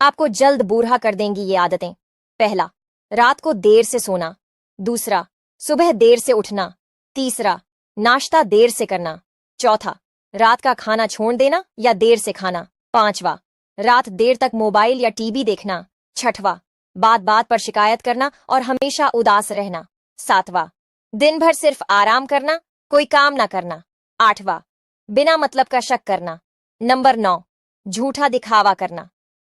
आपको जल्द बूढ़ा कर देंगी ये आदतें। पहला, रात को देर से सोना। दूसरा, सुबह देर से उठना। तीसरा, नाश्ता देर से करना। चौथा, रात का खाना छोड़ देना या देर से खाना। पांचवा, रात देर तक मोबाइल या टीवी देखना। छठवां, बात बात पर शिकायत करना और हमेशा उदास रहना। सातवां, दिन भर सिर्फ आराम करना, कोई काम ना करना। आठवां, बिना मतलब का शक करना। नंबर 9, झूठा दिखावा करना।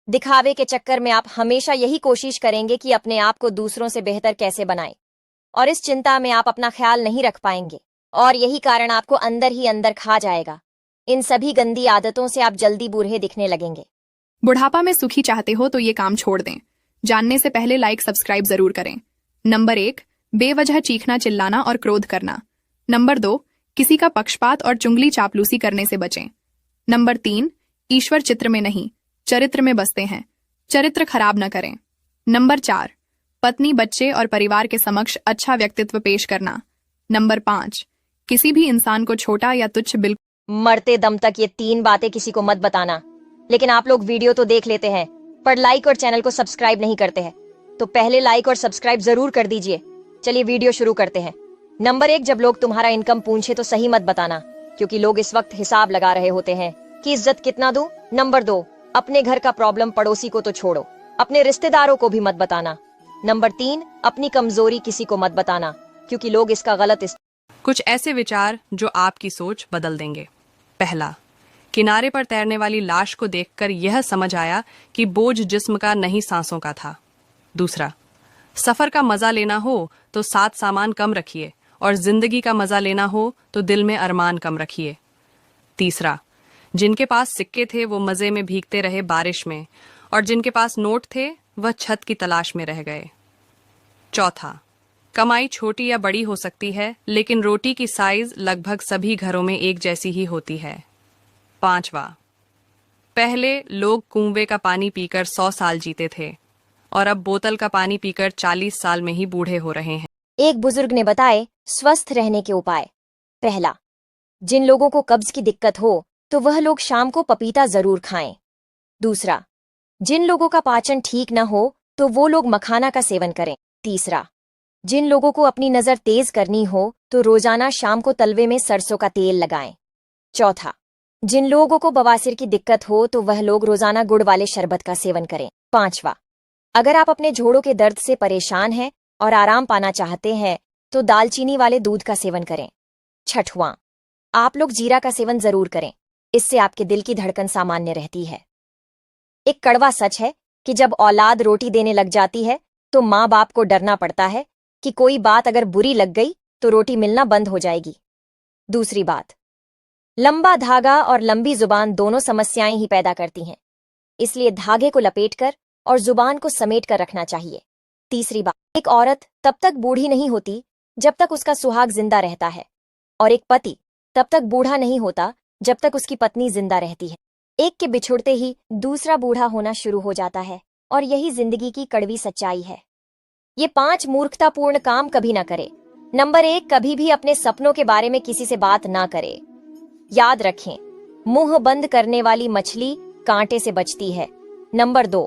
दिखावे के चक्कर में आप हमेशा यही कोशिश करेंगे कि अपने आप को दूसरों से बेहतर कैसे बनाएं, और इस चिंता में आप अपना ख्याल नहीं रख पाएंगे और यही कारण आपको अंदर ही अंदर खा जाएगा। इन सभी गंदी आदतों से आप जल्दी बूढ़े दिखने लगेंगे। बुढ़ापा में सुखी चाहते हो तो ये काम छोड़ दें। जानने से पहले लाइक सब्सक्राइब जरूर करें। नंबर 1, बेवजह चीखना चिल्लाना और क्रोध करना। नंबर 2, किसी का पक्षपात और चुंगली चापलूसी करने से बचें। नंबर 3, ईश्वर चित्र में नहीं चरित्र में बसते हैं, चरित्र खराब न करें। नंबर 4, पत्नी बच्चे और परिवार के समक्ष अच्छा व्यक्तित्व पेश करना। नंबर 5, किसी भी इंसान को छोटा या तुच्छ बिल्कुल। मरते दम तक ये 3 बातें किसी को मत बताना। लेकिन आप लोग वीडियो तो देख लेते हैं पर लाइक और चैनल को सब्सक्राइब नहीं करते हैं, तो पहले लाइक और सब्सक्राइब जरूर कर दीजिए। चलिए वीडियो शुरू करते हैं। नंबर 1, जब लोग तुम्हारा इनकम पूछे तो सही मत बताना, क्योंकि लोग इस वक्त हिसाब लगा रहे होते हैं कि इज्जत कितना दूं। नंबर 2, अपने घर का प्रॉब्लम पड़ोसी को तो छोड़ो, अपने रिश्तेदारों को भी मत बताना। नंबर 3, अपनी कमजोरी किसी को मत बताना, क्योंकि लोग इसका गलत कुछ ऐसे विचार जो आपकी सोच बदल देंगे। पहला, किनारे पर तैरने वाली लाश को देखकर यह समझ आया कि बोझ जिस्म का नहीं सांसों का था। दूसरा, सफर का मजा लेना हो तो साथ सामान कम रखिए और जिंदगी का मजा लेना हो तो दिल में अरमान कम रखिए। तीसरा, जिनके पास सिक्के थे वो मजे में भीगते रहे बारिश में, और जिनके पास नोट थे वह छत की तलाश में रह गए। चौथा, कमाई छोटी या बड़ी हो सकती है, लेकिन रोटी की साइज लगभग सभी घरों में एक जैसी ही होती है। पांचवा, पहले लोग कुएं का पानी पीकर 100 साल जीते थे और अब बोतल का पानी पीकर 40 साल में ही बूढ़े हो रहे हैं। एक बुजुर्ग ने बताए स्वस्थ रहने के उपाय। पहला, जिन लोगों को कब्ज की दिक्कत हो तो वह लोग शाम को पपीता जरूर खाएं। दूसरा, जिन लोगों का पाचन ठीक न हो तो वो लोग मखाना का सेवन करें। तीसरा, जिन लोगों को अपनी नजर तेज करनी हो तो रोजाना शाम को तलवे में सरसों का तेल लगाएं। चौथा, जिन लोगों को बवासीर की दिक्कत हो तो वह लोग रोजाना गुड़ वाले शरबत का सेवन करें। पांचवा, अगर आप अपने जोड़ों के दर्द से परेशान हैं और आराम पाना चाहते हैं तो दालचीनी वाले दूध का सेवन करें। छठवां, आप लोग जीरा का सेवन जरूर करें, इससे आपके दिल की धड़कन सामान्य रहती है। एक कड़वा सच है कि जब औलाद रोटी देने लग जाती है तो माँ बाप को डरना पड़ता है कि कोई बात अगर बुरी लग गई तो रोटी मिलना बंद हो जाएगी। दूसरी बात, लंबा धागा और लंबी जुबान दोनों समस्याएं ही पैदा करती हैं, इसलिए धागे को लपेटकर और जुबान को समेट कर रखना चाहिए। तीसरी बात, एक औरत तब तक बूढ़ी नहीं होती जब तक उसका सुहाग जिंदा रहता है, और एक पति तब तक बूढ़ा नहीं होता जब तक उसकी पत्नी जिंदा रहती है। एक के बिछुड़ते ही दूसरा बूढ़ा होना शुरू हो जाता है, और यही जिंदगी की कड़वी सच्चाई है। ये 5 मूर्खतापूर्ण काम कभी ना करे। नंबर 1, कभी भी अपने सपनों के बारे में किसी से बात ना करे। याद रखें, मुंह बंद करने वाली मछली कांटे से बचती है। नंबर 2,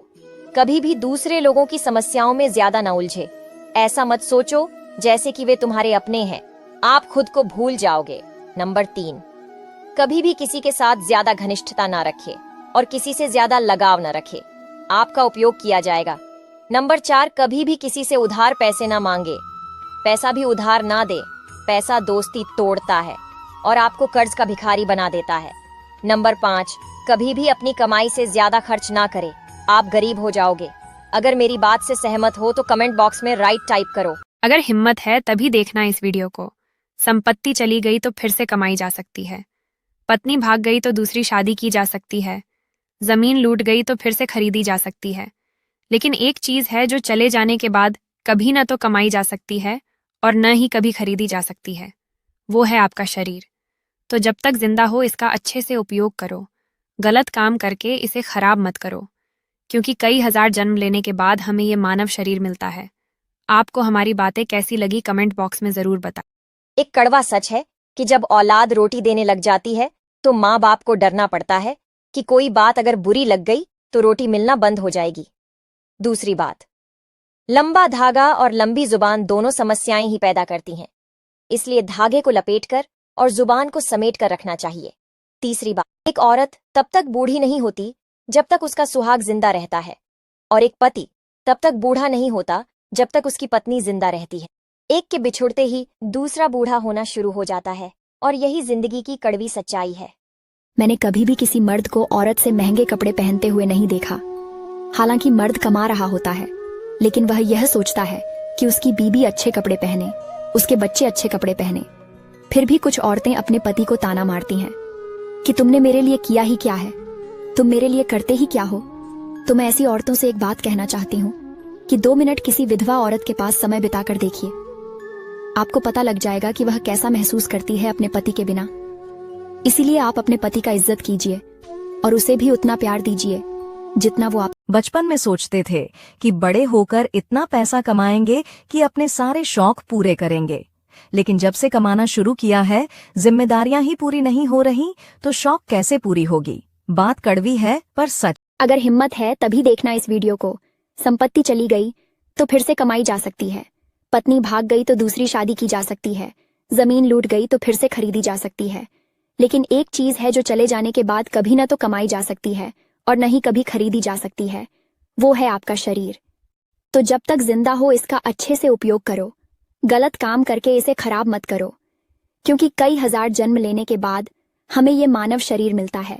कभी भी दूसरे लोगों की समस्याओं में ज्यादा ना उलझे। ऐसा मत सोचो जैसे कि वे तुम्हारे अपने हैं, आप खुद को भूल जाओगे। नंबर 3, कभी भी किसी के साथ ज्यादा घनिष्ठता ना रखे और किसी से ज्यादा लगाव ना रखे, आपका उपयोग किया जाएगा। नंबर 4, कभी भी किसी से उधार पैसे ना मांगे, पैसा भी उधार ना दे। पैसा दोस्ती तोड़ता है और आपको कर्ज का भिखारी बना देता है। नंबर 5, कभी भी अपनी कमाई से ज्यादा खर्च ना करे, आप गरीब हो जाओगे। अगर मेरी बात से सहमत हो तो कमेंट बॉक्स में राइट टाइप करो। अगर हिम्मत है तभी देखना इस वीडियो को। संपत्ति चली गई तो फिर से कमाई जा सकती है, पत्नी भाग गई तो दूसरी शादी की जा सकती है, जमीन लूट गई तो फिर से खरीदी जा सकती है, लेकिन एक चीज है जो चले जाने के बाद कभी न तो कमाई जा सकती है और न ही कभी खरीदी जा सकती है, वो है आपका शरीर। तो जब तक जिंदा हो इसका अच्छे से उपयोग करो, गलत काम करके इसे खराब मत करो, क्योंकि कई हजार जन्म लेने के बाद हमें ये मानव शरीर मिलता है। आपको हमारी बातें कैसी लगी कमेंट बॉक्स में जरूर बताएं। एक कड़वा सच है कि जब औलाद रोटी देने लग जाती है तो माँ बाप को डरना पड़ता है कि कोई बात अगर बुरी लग गई तो रोटी मिलना बंद हो जाएगी। दूसरी बात, लंबा धागा और लंबी जुबान दोनों समस्याएं ही पैदा करती हैं, इसलिए धागे को लपेटकर और जुबान को समेट कर रखना चाहिए। तीसरी बात, एक औरत तब तक बूढ़ी नहीं होती जब तक उसका सुहाग जिंदा रहता है, और एक पति तब तक बूढ़ा नहीं होता जब तक उसकी पत्नी जिंदा रहती है। एक के बिछुड़ते ही दूसरा बूढ़ा होना शुरू हो जाता है, और यही जिंदगी की कड़वी सच्चाई है। मैंने कभी भी किसी मर्द को औरत से महंगे कपड़े पहनते हुए नहीं देखा। हालांकि मर्द कमा रहा होता है, लेकिन वह यह सोचता है कि उसकी बीबी अच्छे कपड़े पहने, उसके बच्चे अच्छे कपड़े पहने। फिर भी कुछ औरतें अपने पति को ताना मारती हैं कि तुमने मेरे लिए किया ही क्या है, तुम मेरे लिए करते ही क्या हो। तो मैं ऐसी औरतों से एक बात कहना चाहती हूँ कि 2 मिनट किसी विधवा औरत के पास समय बिताकर देखिए, आपको पता लग जाएगा कि वह कैसा महसूस करती है अपने पति के बिना। इसीलिए आप अपने पति का इज्जत कीजिए और उसे भी उतना प्यार दीजिए जितना वो आप। बचपन में सोचते थे कि बड़े होकर इतना पैसा कमाएंगे कि अपने सारे शौक पूरे करेंगे, लेकिन जब से कमाना शुरू किया है, जिम्मेदारियां ही पूरी नहीं हो रही तो शौक कैसे पूरी होगी। बात कड़वी है पर सच। अगर हिम्मत है तभी देखना इस वीडियो को। संपत्ति चली गई तो फिर से कमाई जा सकती है, पत्नी भाग गई तो दूसरी शादी की जा सकती है, जमीन लूट गई तो फिर से खरीदी जा सकती है, लेकिन एक चीज है जो चले जाने के बाद कभी न तो कमाई जा सकती है और न ही कभी खरीदी जा सकती है, वो है आपका शरीर। तो जब तक जिंदा हो इसका अच्छे से उपयोग करो, गलत काम करके इसे खराब मत करो, क्योंकि कई हजार जन्म लेने के बाद हमें ये मानव शरीर मिलता है।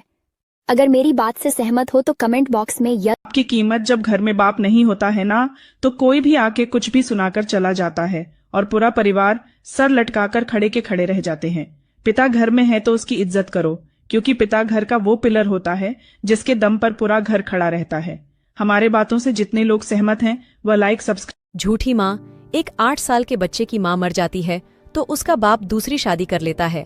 अगर मेरी बात से सहमत हो तो कमेंट बॉक्स में की कीमत जब घर में बाप नहीं होता है ना, तो कोई भी आके कुछ भी सुनाकर चला जाता है और पूरा परिवार सर लटकाकर खड़े के खड़े रह जाते हैं। पिता घर में है तो उसकी इज्जत करो, क्योंकि पिता घर का वो पिलर होता है जिसके दम पर पूरा घर खड़ा रहता है। हमारे बातों से जितने लोग सहमत हैं वह लाइक सब्सक्राइब। झूठी माँ। एक 8 साल के बच्चे की माँ मर जाती है तो उसका बाप दूसरी शादी कर लेता है।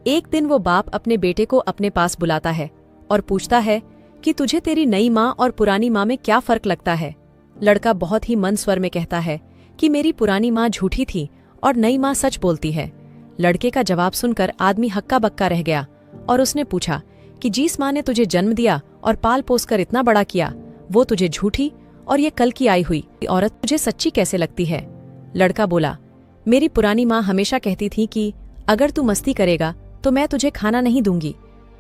एक दिन वो बाप अपने बेटे को अपने पास बुलाता है और पूछता है कि तुझे तेरी नई माँ और पुरानी माँ में क्या फर्क लगता है। लड़का बहुत ही मंद स्वर में कहता है कि मेरी पुरानी माँ झूठी थी और नई माँ सच बोलती है। लड़के का जवाब सुनकर आदमी हक्का बक्का रह गया और उसने पूछा कि जिस माँ ने तुझे जन्म दिया और पाल पोस कर इतना बड़ा किया, वो तुझे झूठी और ये कल की आई हुई औरत तुझे सच्ची कैसे लगती है। लड़का बोला, मेरी पुरानी माँ हमेशा कहती थी कि अगर तू मस्ती करेगा तो मैं तुझे खाना नहीं दूंगी।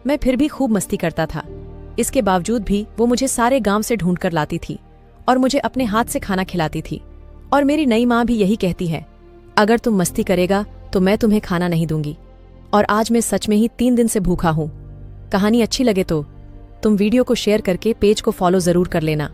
मैं फिर भी खूब मस्ती करता था, इसके बावजूद भी वो मुझे सारे गांव से ढूंढ कर लाती थी और मुझे अपने हाथ से खाना खिलाती थी। और मेरी नई माँ भी यही कहती है, अगर तुम मस्ती करेगा तो मैं तुम्हें खाना नहीं दूंगी। और आज मैं सच में ही 3 दिन से भूखा हूँ। कहानी अच्छी लगे तो तुम वीडियो को शेयर करके पेज को फॉलो जरूर कर लेना।